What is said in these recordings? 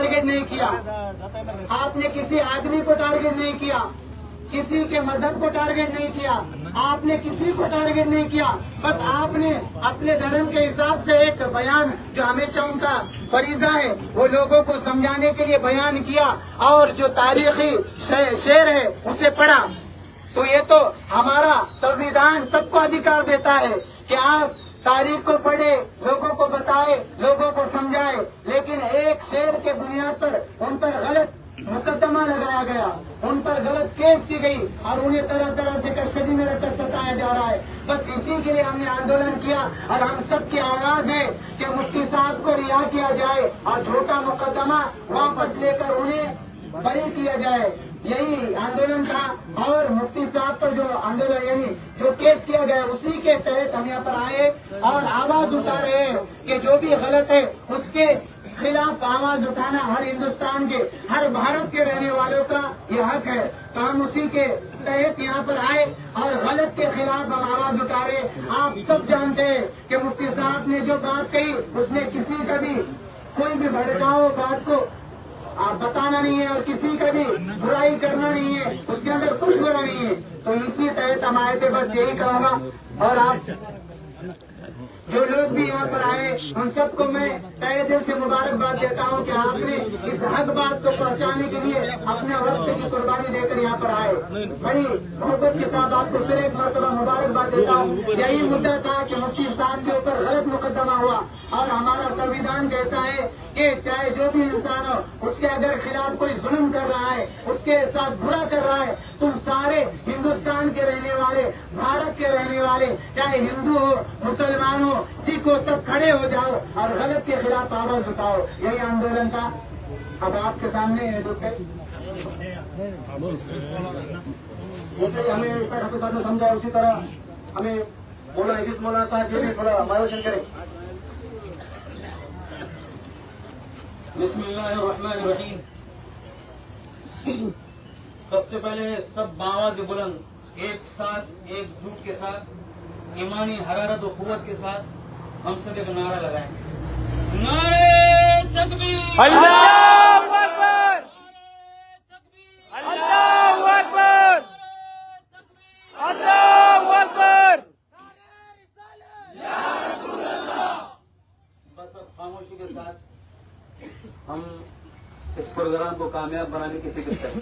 Target नहीं किया, आपने किसी आदमी को टारगेट नहीं किया, किसी के मजहब को टारगेट नहीं किया, आपने किसी को टारगेट नहीं किया। बस आपने अपने धर्म के हिसाब से एक बयान जो हमेशा उनका फरीजा है वो लोगों को समझाने के लिए बयान किया और जो तारीखी शेर है उसे पढ़ा। तो ये तो हमारा संविधान सबको अधिकार देता है कि आप तारीख को पढ़े, लोगों को बताए, लोगों को समझाए, लेकिन एक शेर के बुनियाद पर उन पर गलत मुकदमा लगाया गया, उन पर गलत केस की गई और उन्हें तरह तरह से कस्टडी में रखकर सताया जा रहा है। बस इसी के लिए हमने आंदोलन किया और हम सबकी आवाज है कि मुफ्ती साहब को रिहा किया जाए और झूठा मुकदमा वापस लेकर उन्हें बरी किया जाए। यही आंदोलन था और मुफ्ती साहब पर जो आंदोलन यानी जो केस किया गया उसी के तहत हम यहाँ पर आए और आवाज उठा रहे हैं कि जो भी गलत है उसके खिलाफ आवाज उठाना हर हिंदुस्तान के, हर भारत के रहने वालों का ये हक है। तो हम उसी के तहत यहाँ पर आए और गलत के खिलाफ हम आवाज उठा रहे। आप सब जानते हैं कि मुफ्ती साहब ने जो बात कही उसने किसी का भी कोई भी भड़काओ बात को आप बताना नहीं है और किसी का भी बुराई करना नहीं है, उसके अंदर कुछ बुरा नहीं है। तो इसी तहत हम आए थे, बस यही कहूँगा। और आप जो लोग भी यहाँ पर आए उन सबको मैं तहे दिल से मुबारकबाद देता हूँ कि आपने इस हक बात को पहुँचाने के लिए अपने वक्त की कुर्बानी देकर यहाँ पर आए। बड़ी मोहब्बत के साथ आपको फिर एक मरतबा मुबारकबाद देता हूँ। यही मुद्दा था कि मुफ्ती साहब के ऊपर गलत मुकदमा हुआ और हमारा संविधान कहता है कि चाहे जो भी इंसान हो उसके अगर खिलाफ कोई जुल्म कर रहा है, उसके साथ बुरा कर रहा है, तुम सारे हिंदुस्तान के रहने वाले, भारत के रहने वाले, चाहे हिंदू हो, मुसलमान हो, सिख हो, सब खड़े हो जाओ और गलत के खिलाफ आवाज उठाओ। यही आंदोलन था। अब आपके सामने जैसे हमें हाफिज साहब ने समझा उसी तरह हमें मौलाना साहब ये भी थोड़ा मार्गदर्शन करें। बिस्मिल्लाहिर्रहमानिर्रहीम। सबसे पहले सब बावाज़ बुलंद एक साथ एकजुट के साथ ईमानी हरारत और कुव्वत के साथ हम सब एक नारा लगाएं। नारे तकबीर, अल्लाहू अकबर, अल्लाहू अकबर, अल्लाहू अकबर। बस अब खामोशी के साथ हम इस प्रोग्राम को कामयाब बनाने की फिक्र करें।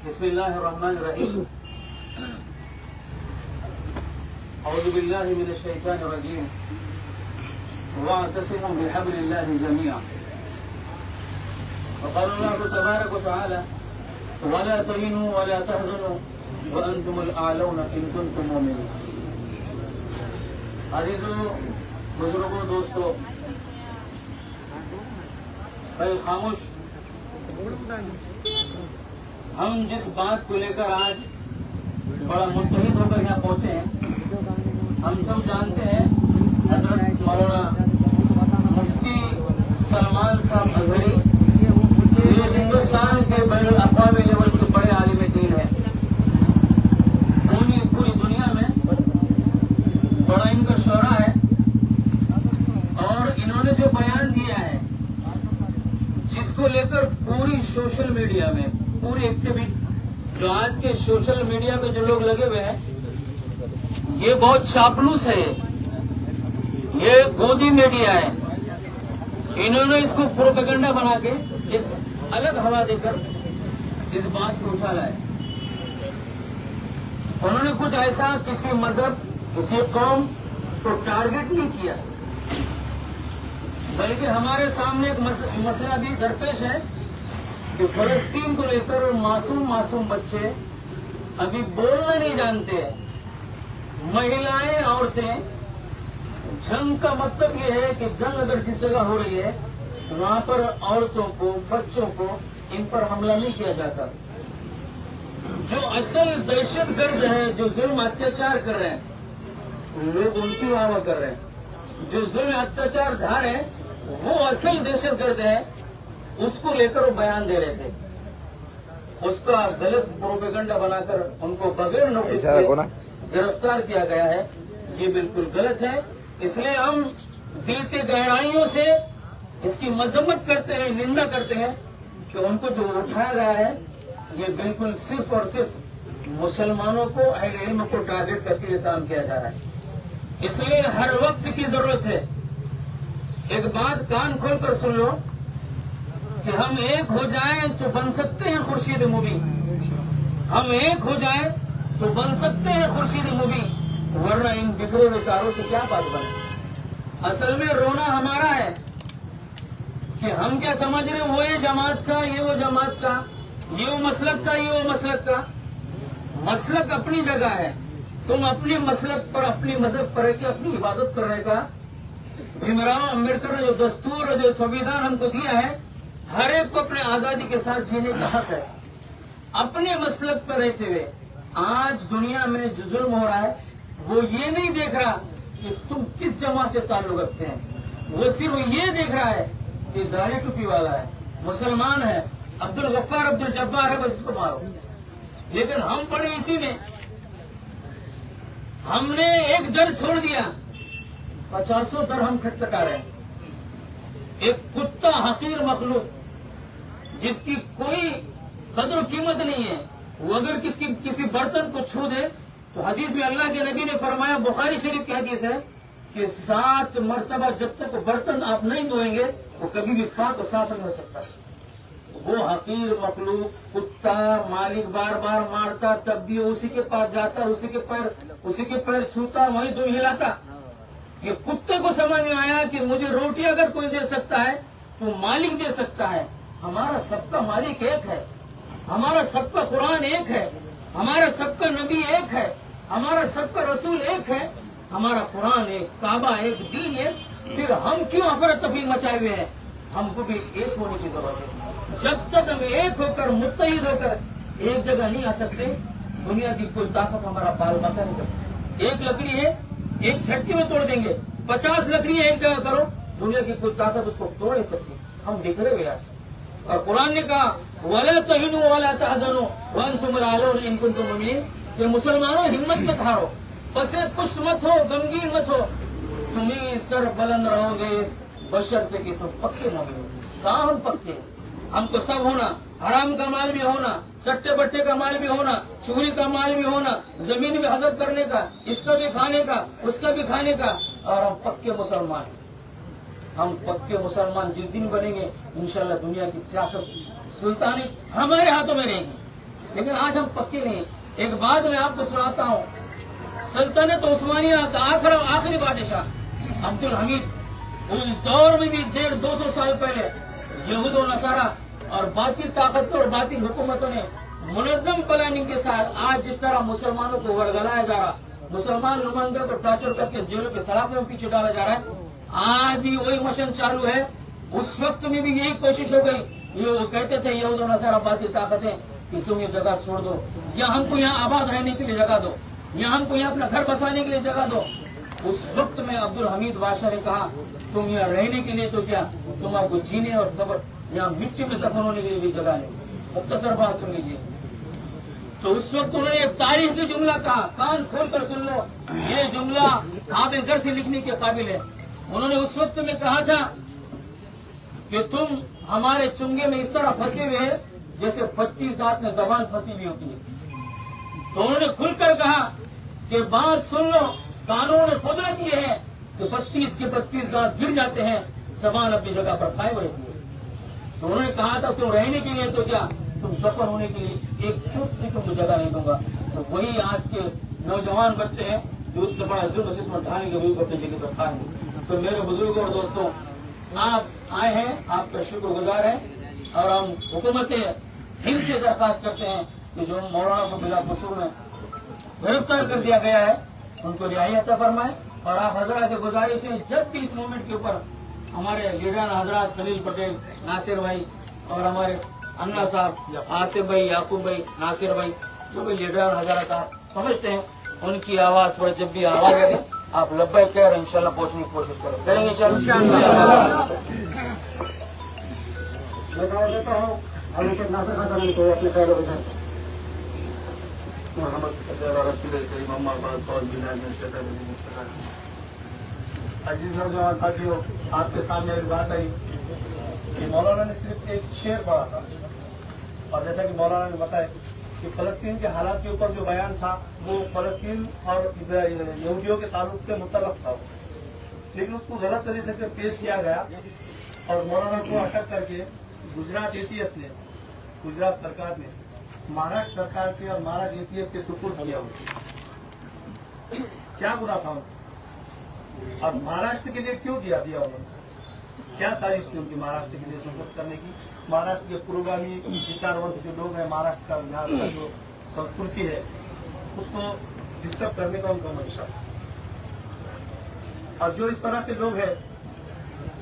बिस्मिल्लाहिर्रहमानिर्रहीम। औज़ु बिल्लाहि मिनश शैतानिर रजीम। वअतसिमू बिहब्लिल्लाहि जमीअन। वक़ाल अल्लाहु तबारक व तआला वला तहीनू वला तहज़नू वअंतुमुल आलौना इन कुंतुम मुमिनीन। अज़ीज़ों, बुजुर्गों, दोस्तों, भाई खामोश। हम जिस बात को लेकर आज बड़ा मुत्तहिद होकर यहाँ पहुंचे हैं, हम सब जानते हैं हजरत मौलाना मुफ्ती सलमान साहब अजहरी ये हिंदुस्तान के बड़े अक़वामी लेवल के बड़े आलिम दीन हैं। पूरी दुनिया में बड़ा इनका शोहरा है और इन्होंने जो बयान दिया है जिसको लेकर पूरी सोशल मीडिया में पूरी एक्टिविटी जो आज के सोशल मीडिया पे जो लोग लगे हुए हैं ये बहुत चापलूस है, ये गोदी मीडिया है। इन्होंने इसको प्रोपेगेंडा बना के एक अलग हवा देकर इस बात को उछाला है। उन्होंने कुछ ऐसा किसी मजहब, किसी कौम को टारगेट नहीं किया, बल्कि हमारे सामने एक मसला भी दरपेश है कि फलस्तीन को लेकर मासूम बच्चे अभी बोलना नहीं जानते हैं। महिलाएं, औरतें, जंग का मतलब ये है कि जंग अगर जिस जगह हो रही है वहां पर औरतों को, बच्चों को, इन पर हमला नहीं किया जाता। जो असल दहशतगर्द है, जो जुल्म अत्याचार कर रहे हैं, लोग उनकी वाह कर रहे हैं। जो जुल्म अत्याचार धार है वो असल दहशतगर्द है, उसको लेकर वो बयान दे रहे थे। उसका गलत प्रोपेगेंडा बनाकर उनको बगैर नोटिस के गिरफ्तार किया गया है। ये बिल्कुल गलत है। इसलिए हम दिल की गहराइयों से اس کی مذمت کرتے ہیں, نندا کرتے ہیں کہ ان کو جو اٹھایا گیا ہے یہ بالکل صرف اور صرف مسلمانوں کو, اہل علم کو ٹارگیٹ کر کے یہ کام کیا جا رہا ہے. اس لیے ہر وقت کی ضرورت ہے. ایک بات کان کھول کر سن لو کہ ہم ایک ہو جائیں تو بن سکتے ہیں خورشید مبین. ہم ایک ہو جائیں تو بن سکتے ہیں خورشید مبین, ورنہ ان بگڑے ہوئے تاروں سے کیا بات بنے. اصل میں رونا ہمارا ہے کہ ہم کیا سمجھ رہے ہیں, وہ یہ جماعت کا, یہ وہ جماعت کا, یہ وہ مسلک کا, یہ وہ مسلک کا. مسلک اپنی جگہ ہے, تم اپنے مسلک پر, اپنی مذہب پر کے اپنی عبادت کرنے کا. بھیمراؤ امبیڈکر نے جو دستور اور جو سنویدھان ہم کو دیا ہے, ہر ایک کو اپنے آزادی کے ساتھ جینے کا حق ہے اپنے مسلک پر رہتے ہوئے. آج دنیا میں جو ظلم ہو رہا ہے وہ یہ نہیں دیکھ رہا کہ تم کس جماعت سے تعلق رکھتے ہیں, وہ صرف یہ دیکھ رہا ہے کہ داڑھی ٹوپی والا ہے, مسلمان ہے, عبد الغفار عبد الجبار ہے, بس اس کو مارو. لیکن ہم پڑے اسی میں, ہم نے ایک در چھوڑ دیا, 50 در ہم کھٹکھٹا رہے ہیں. ایک کتا حقیر مخلوق جس کی کوئی قدر و قیمت نہیں ہے, وہ اگر کسی برتن کو چھو دے تو حدیث میں اللہ کے نبی نے فرمایا, بخاری شریف کی حدیث ہے کہ 7 مرتبہ جب تک وہ برتن آپ نہیں دھوئیں گے وہ کبھی بھی پاک و صاف نہیں ہو سکتا. وہ حقیر مخلوق کتا, مالک بار بار مارتا تب بھی اسی کے پاس جاتا, اسی کے پیر چھوتا, وہیں دم ہلاتا. یہ کتے کو سمجھ میں آیا کہ مجھے روٹی اگر کوئی دے سکتا ہے تو مالک دے سکتا ہے. ہمارا سب کا مالک ایک ہے, ہمارا سب کا قرآن ایک ہے, ہمارا سب کا نبی ایک ہے, ہمارا سب کا رسول ایک ہے, ہمارا قرآن ایک, کعبہ ایک, دین ایک. پھر ہم کیوں افراتفری مچائے ہوئے ہیں؟ ہم کو بھی ایک ہونے کی ضرورت ہے. جب تک ہم ایک ہو کر, متحد ہو کر ایک جگہ نہیں آ سکتے, دنیا کی کوئی طاقت ہمارا بال باقا نہیں کر سکتی. ایک لکڑی ہے, ایک جھٹکے میں توڑ دیں گے. 50 لکڑی ایک جگہ کرو, دنیا کی کوئی طاقت اس کو توڑ نہیں سکتی. ہم بکھرے ہوئے آج. اور قرآن نے کہا وَلَا تَهِنُوا وَلَا تَحْزَنُوا وَأَنْتُمُ الْأَعْلَوْنَ إِن كُنتُم مُؤْمِنِينَ. کہ مسلمانوں ہمت مت ہارو, پس پشت مت ہو, غمگین مت ہو, تمہیں سر بلند رہو گے بشرطے کہ تم پکے مومن ہو. کہاں ہم پکے؟ ہم کو سب ہونا, حرام کا مال بھی ہونا, سٹے بٹے کا مال بھی ہونا, چوری کا مال بھی ہونا, زمین بھی حضب کرنے کا, اس کا بھی کھانے کا, اس کا بھی کھانے کا, اور ہم پکے مسلمان. ہم پکے مسلمان جس دن بنیں گے انشاءاللہ دنیا کی سیاست سلطانی ہمارے ہاتھوں میں رہے گی. لیکن آج ہم پکے نہیں. ایک بات میں آپ کو سناتا ہوں, سلطنت عثمانیہ کا آخری بادشاہ عبد الحمید, اس دور میں بھی 150-200 سال پہلے یہود و نصارہ اور باطل طاقتوں اور باطل حکومتوں نے منظم پلاننگ کے ساتھ آج جس طرح مسلمانوں کو ورگلایا جا رہا, مسلمان نمائندوں کو ٹارچر کر کے جیلوں کے سلاخوں میں پیچھے ڈالا جا رہا ہے, آج بھی وہی مشن چالو ہے. اس وقت میں بھی یہی کوشش ہو گئی. یہ کہتے تھے یہود و نصارہ باطل طاقتیں کہ تم یہ جگہ چھوڑ دو, یا ہم کو یہاں آباد رہنے کے لیے جگہ دو, یا ہم کو یہاں اپنا گھر بسانے کے لیے جگہ دو. اس وقت میں عبد الحمید بادشاہ نے کہا تم یہاں رہنے کے لیے تو کیا, تم آپ کو جینے اور خبر یہاں مٹی میں دفن ہونے کے لیے بھی جگہ نہیں. مختصر بات سن لیجیے. تو اس وقت انہوں نے ایک تاریخی جملہ کہا, کان کھول کر سن لو, یہ جملہ آب زر سے لکھنے کے قابل ہے. انہوں نے اس وقت میں کہا تھا کہ تم ہمارے چنگے میں اس طرح پھنسے ہوئے ہیں جیسے 32 دانت میں زبان پھنسی ہوئی ہوتی ہے. تو انہوں نے کھل کر کہا کہ بات سن لو, قانون نے قدرت یہ ہے کہ 32 کے 32 دانت گر جاتے ہیں, زبان اپنی جگہ پر قائم رہتی ہے. تو انہوں نے کہا تھا تم رہنے کے لیے تو کیا, تم دفن ہونے کے لیے ایک سوٹ بھی تم کو جگہ نہیں دوں گا. تو وہی آج کے نوجوان بچے ہیں جو اتنا بڑا ظلم سے ڈھانے کے بھی اپنی جگہ پر قائم ہیں. تو میرے بزرگوں اور دوستوں, آپ آئے ہیں, آپ کا شکر گزار ہیں, اور ہم حکومت ہند سے درخواست کرتے ہیں کہ جو مولانا کو بلا قصور میں گرفتار کر دیا گیا ہے ان کو رہائی عطا فرمائے. اور آپ حضرات سے گزارش ہے جب بھی اس موومنٹ کے اوپر ہمارے لیڈران حضرات خلیل پٹیل, ناصر بھائی اور ہمارے انا صاحب, آصف بھائی, یعقوب بھائی, ناصر بھائی, جو بھی لیڈران حضرات آپ سمجھتے ہیں, ان کی آواز پر جب بھی آواز آئے آپ لبیک کہہ رہے ہیں, انشاءاللہ پہنچنے کی کوشش کریں گے. انشاءاللہ میں کہا دیتا ہوں حضرت ناصر خان کو اپنے خیر و بجھر عزیز نوجوان ساتھیوں, آپ کے سامنے ایک بات آئی कि मौलाना ने सिर्फ एक शेर पढ़ा था, और जैसा कि मौलाना ने बताया कि फलस्तीन के हालात के ऊपर जो बयान था वो फलस्तीन और यहूदियों के ताल्लुक से मुतल्लक था, लेकिन उसको गलत तरीके से पेश किया गया और मौलाना को अटक करके गुजरात एटीएस ने, गुजरात सरकार ने महाराष्ट्र सरकार के और महाराष्ट्र एटीएस के सुपुर्द किया हुआ। क्या गुना था उनको और महाराष्ट्र के लिए क्यों दिया उन्होंने? क्या साजिश थी उनकी महाराष्ट्र के लिए सुपुर्द करने की? महाराष्ट्र के पुरोगामी विचारवंत जो लोग हैं, महाराष्ट्र का यहाँ का जो संस्कृति है उसको डिस्टर्ब करने का उनका मंशा। और जो इस तरह के लोग हैं,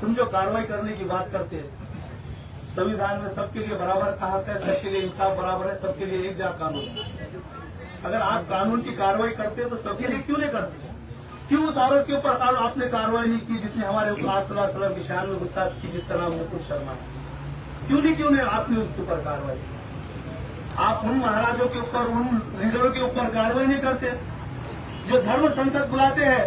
तुम जो कार्रवाई करने की बात करते हैं, संविधान में सबके लिए बराबर का हक है, सबके लिए इंसाफ बराबर है, सबके लिए एक जैसा कानून है। अगर आप कानून की कार्रवाई करते हैं तो सबके लिए क्यों नहीं करते? क्यों उस औरत के ऊपर आपने कार्रवाई नहीं की जिसने हमारे आप की शान में गुस्ताख की, जिसका नाम मुकुल शर्मा है? क्यों नहीं आपने उसके ऊपर कार्रवाई? आप उन महाराजों के ऊपर, उन लीडरों के ऊपर कार्रवाई नहीं करते जो धर्म संसद बुलाते हैं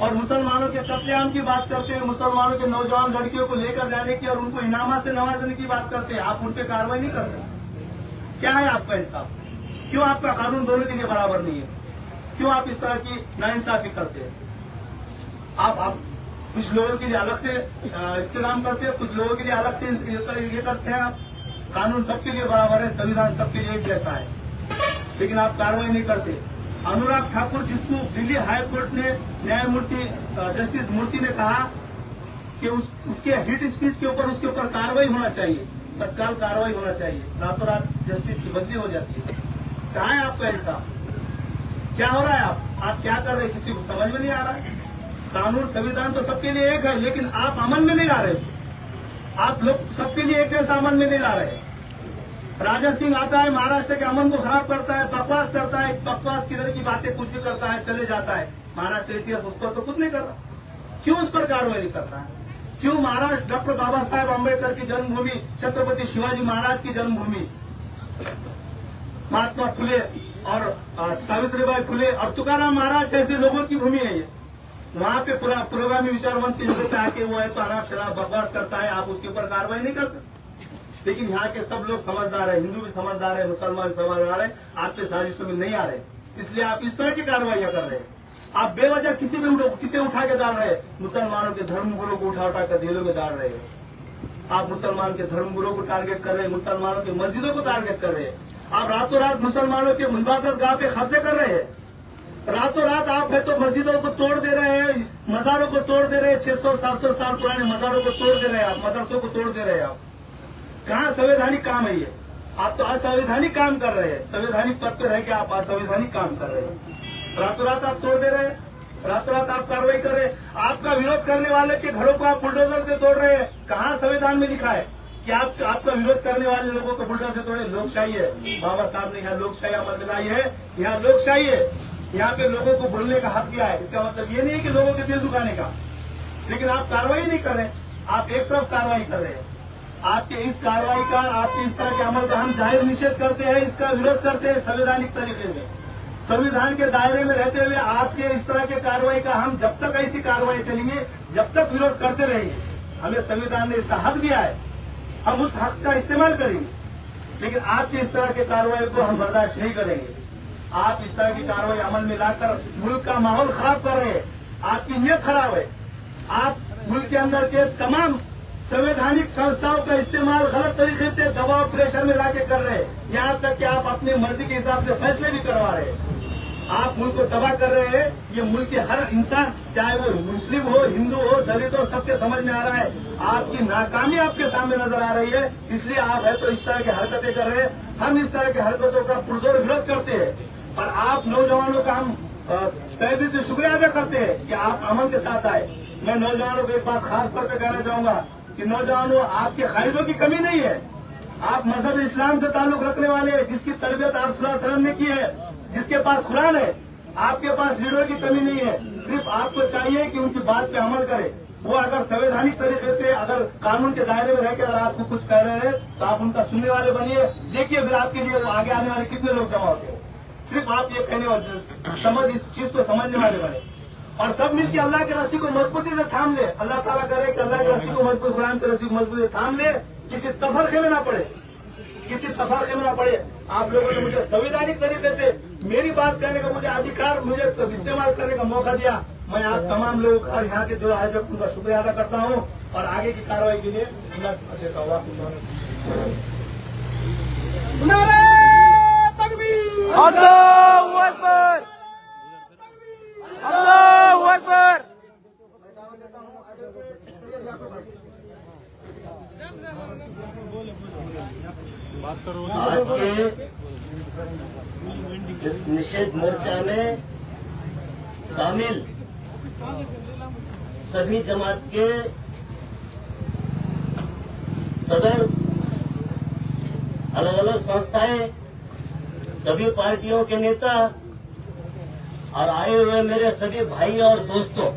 और मुसलमानों के कत्लेआम की बात करते हैं, मुसलमानों के नौजवान लड़कियों को लेकर जाने की और उनको इनामा से नवाजने की बात करते हैं। आप उन पर कार्रवाई नहीं करते। क्या है आपका इंसाफ? क्यों आपका कानून दोनों के लिए बराबर नहीं है? क्यों आप इस तरह की नाइंसाफी करते हैं? आप कुछ लोगों के लिए अलग से इंतजाम करते हैं, कुछ लोगों के लिए अलग से ये करते हैं। आप कानून सबके लिए बराबर है, संविधान सबके लिए एक जैसा है, लेकिन आप कार्रवाई नहीं करते। अनुराग ठाकुर, जिसको दिल्ली हाई कोर्ट ने न्यायमूर्ति जस्टिस मूर्ति ने कहा कि उसके हिट स्पीच के ऊपर उसके ऊपर कार्रवाई होना चाहिए, तत्काल कार्रवाई होना चाहिए, रातों रात जस्टिस की बदली हो जाती है। कहाँ है आपका इंसाफ? क्या हो रहा है? आप क्या कर रहे हैं? किसी को समझ में नहीं आ रहा है। कानून संविधान तो सबके लिए एक है, लेकिन आप अमल में नहीं ला रहे। आप लोग सबके लिए एक जैसा अमल में नहीं ला रहे। राजा सिंह आता है, महाराष्ट्र के अमन को खराब करता है, बकवास करता है, बकवास की तरह की बातें कुछ भी करता है, चले जाता है। महाराष्ट्र इतिहास उस पर तो कुछ नहीं कर रहा। क्यों उस पर कार्रवाई नहीं कर रहा है? क्यों महाराष्ट्र डॉक्टर बाबा साहेब अम्बेडकर की जन्मभूमि, छत्रपति शिवाजी महाराज की जन्मभूमि, महात्मा फुले और सावित्रीबाई फुले और तुकाराम महाराज जैसे लोगों की भूमि है ये, वहां पे पूरा पुरोगामी विचारवंत की जगह पे आके वो है तो अनाप शराब बकवास करता है, आप उसके ऊपर कार्रवाई नहीं करते। लेकिन यहाँ के सब लोग समझदार है, हिंदू भी समझदार है, मुसलमान भी समझदार है, आपके साजिशों में नहीं आ रहे, इसलिए आप इस तरह की कार्रवाइयां कर रहे हैं। आप बेवजह किसे उठा के डाल रहे हैं? मुसलमानों के धर्मगुरुओं को उठा कर जेलों में डाल रहे हैं। आप मुसलमान के धर्मगुरुओं को टारगेट कर रहे हैं, मुसलमानों की मस्जिदों को टारगेट कर रहे हैं। आप रातों रात मुसलमानों के इबादत गाह पे कब्जे कर रहे हैं। रातों रात आप है तो मस्जिदों को तोड़ दे रहे हैं, मजारों को तोड़ दे रहे हैं, 600-700 साल पुराने मजारों को तोड़ दे रहे हैं, आप मदरसों को तोड़ दे रहे हैं। आप कहाँ संवैधानिक काम है ये? आप तो असंवैधानिक काम कर रहे हैं। संवैधानिक पद पर रह के आप असंवैधानिक काम कर रहे हैं। रातों रात आप तोड़ दे रहे हैं, रातों रात आप कार्रवाई कर रहे हैं। आपका विरोध करने वाले के घरों को आप बुलडोजर से तोड़ रहे हैं। कहाँ संविधान में लिखा है कि आपका विरोध करने वाले लोगों को बुलडोजर से तोड़े? लोकशाही है, बाबा साहब ने यहाँ लोकशाही अमल में लाई है, यहाँ लोकशाही है। यहाँ पे लोगों को बोलने का हक दिया है। इसका मतलब ये नहीं है कि लोगों के दिल दुखाने का, लेकिन आप कार्रवाई नहीं कर रहे। आप एक तरफ कार्रवाई कर रहे हैं। आपके इस कार्रवाई का, आपके इस तरह के अमल का हम जाहिर निषेध करते हैं, इसका विरोध करते हैं संवैधानिक तरीके में। संविधान के दायरे में रहते हुए आपके इस तरह के कार्रवाई का हम जब तक ऐसी कार्रवाई चलेंगे, जब तक विरोध करते रहेंगे। हमें संविधान ने इसका हक दिया है, हम उस हक का इस्तेमाल करेंगे, लेकिन आपकी इस तरह के कार्रवाई को हम बर्दाश्त नहीं करेंगे। आप इस तरह की कार्रवाई अमल में लाकर मुल्क का माहौल खराब कर रहे हैं। आपकी नीयत खराब है। आप मुल्क के अंदर के तमाम संवैधानिक संस्थाओं का इस्तेमाल गलत तरीके से दबाव प्रेशर में लाके कर रहे हैं। यहाँ तक कि आप अपनी मर्जी के हिसाब से फैसले भी करवा रहे हैं। आप मुल्क को तबाह कर रहे हैं। ये मुल्क के हर इंसान, चाहे वो मुस्लिम हो, हिंदू हो, दलित हो, सबके समझ में आ रहा है। आपकी नाकामी आपके सामने नजर आ रही है, इसलिए आप है तो इस तरह की हरकतें कर रहे हैं। हम इस तरह की हरकतों का पुरजोर विरोध करते हैं और आप नौजवानों का हम तहे दिल से शुक्रिया अदा करते हैं कि आप अमन के साथ आए। मैं नौजवानों को एक बात खास तौर पर कहना चाहूंगा कि नौजवानों, आपके खरीदों की कमी नहीं है। आप मजहब इस्लाम से ताल्लुक रखने वाले हैं, जिसकी तरबियत आप सल्लल्लाहु अलैहि वसल्लम ने की है, जिसके पास कुरान है। आपके पास लीडर की कमी नहीं है। सिर्फ आपको चाहिए कि उनकी बात पे अमल करें। वो अगर संवैधानिक तरीके से, अगर कानून के दायरे में रहकर अगर आपको कुछ कह रहे हैं तो आप उनका सुनने वाले बनिए। देखिए फिर आपके लिए आगे आने वाले कितने लोग जमा होते हैं। सिर्फ आप ये कहने वाले, इस चीज को समझने वाले बने। और सब मिलकर अल्लाह की रस्सी को मजबूती से थाम ले। अल्लाह ताला करे कि अल्लाह की रस्सी को मजबूत, कुरान की रस्सी को मजबूती से थाम ले, किसी तफरके में ना पड़े, किसी तफरके में ना पड़े। आप लोगों ने मुझे संवैधानिक तरीके से मेरी बात कहने का मुझे अधिकार, मुझे इस्तेमाल करने का मौका दिया। मैं आप तमाम लोगों का, यहाँ के जो आयोजक उनका शुक्रिया अदा करता हूँ और आगे की कार्रवाई के लिए देता हुआ। अल्लाहू अकबर, अल्लाहू अकबर। आज के इस निषेध मोर्चा में शामिल सभी जमात के सदर, अलग अलग संस्थाएं, सभी पार्टियों के नेता और आए हुए मेरे सभी भाई और दोस्तों,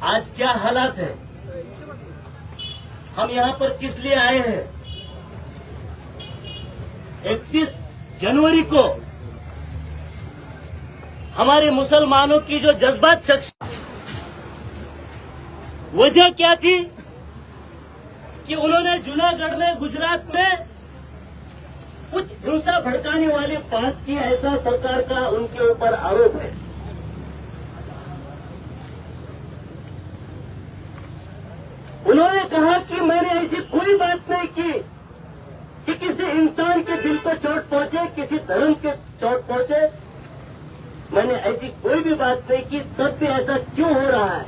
आज क्या हालात है, हम यहाँ पर किस लिए आए हैं। 31 जनवरी को हमारे मुसलमानों की जो जज्बात शख्स, वजह क्या थी कि उन्होंने जूनागढ़ में, गुजरात में कुछ हिंसा भड़काने वाली बात की, ऐसा सरकार का उनके ऊपर आरोप है। उन्होंने कहा कि मैंने ऐसी कोई बात नहीं की कि किसी इंसान के दिल को चोट पहुंचे, किसी धर्म के चोट पहुंचे। मैंने ऐसी कोई भी बात नहीं की, तब भी ऐसा क्यों हो रहा है।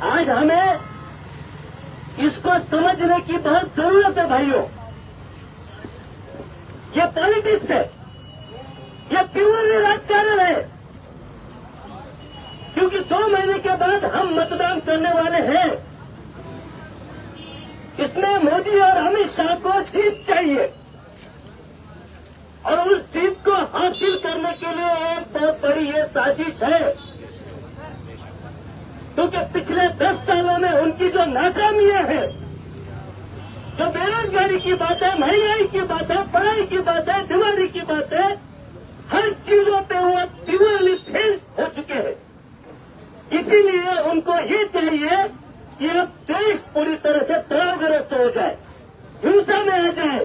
आज हमें इसको समझने की बहुत जरूरत है भाइयों। ये पॉलिटिक्स है, ये प्योरली राजकारण है, क्योंकि 2 महीने के बाद हम मतदान करने वाले हैं। इसमें मोदी और अमित शाह को जीत चाहिए और उस जीत को हासिल करने के लिए एक बहुत बड़ी ये साजिश है, क्योंकि पिछले 10 सालों में उनकी जो नाकामियां हैं, जो बेरोजगारी की बात है, महंगाई की बात है, पढ़ाई की बात है, दीवारी की बात है, हर चीजों पे वो प्योरली फेल हो चुके हैं। इसीलिए उनको ये चाहिए कि अब देश पूरी तरह से तनावग्रस्त हो जाए, हिंसा में आ जाए।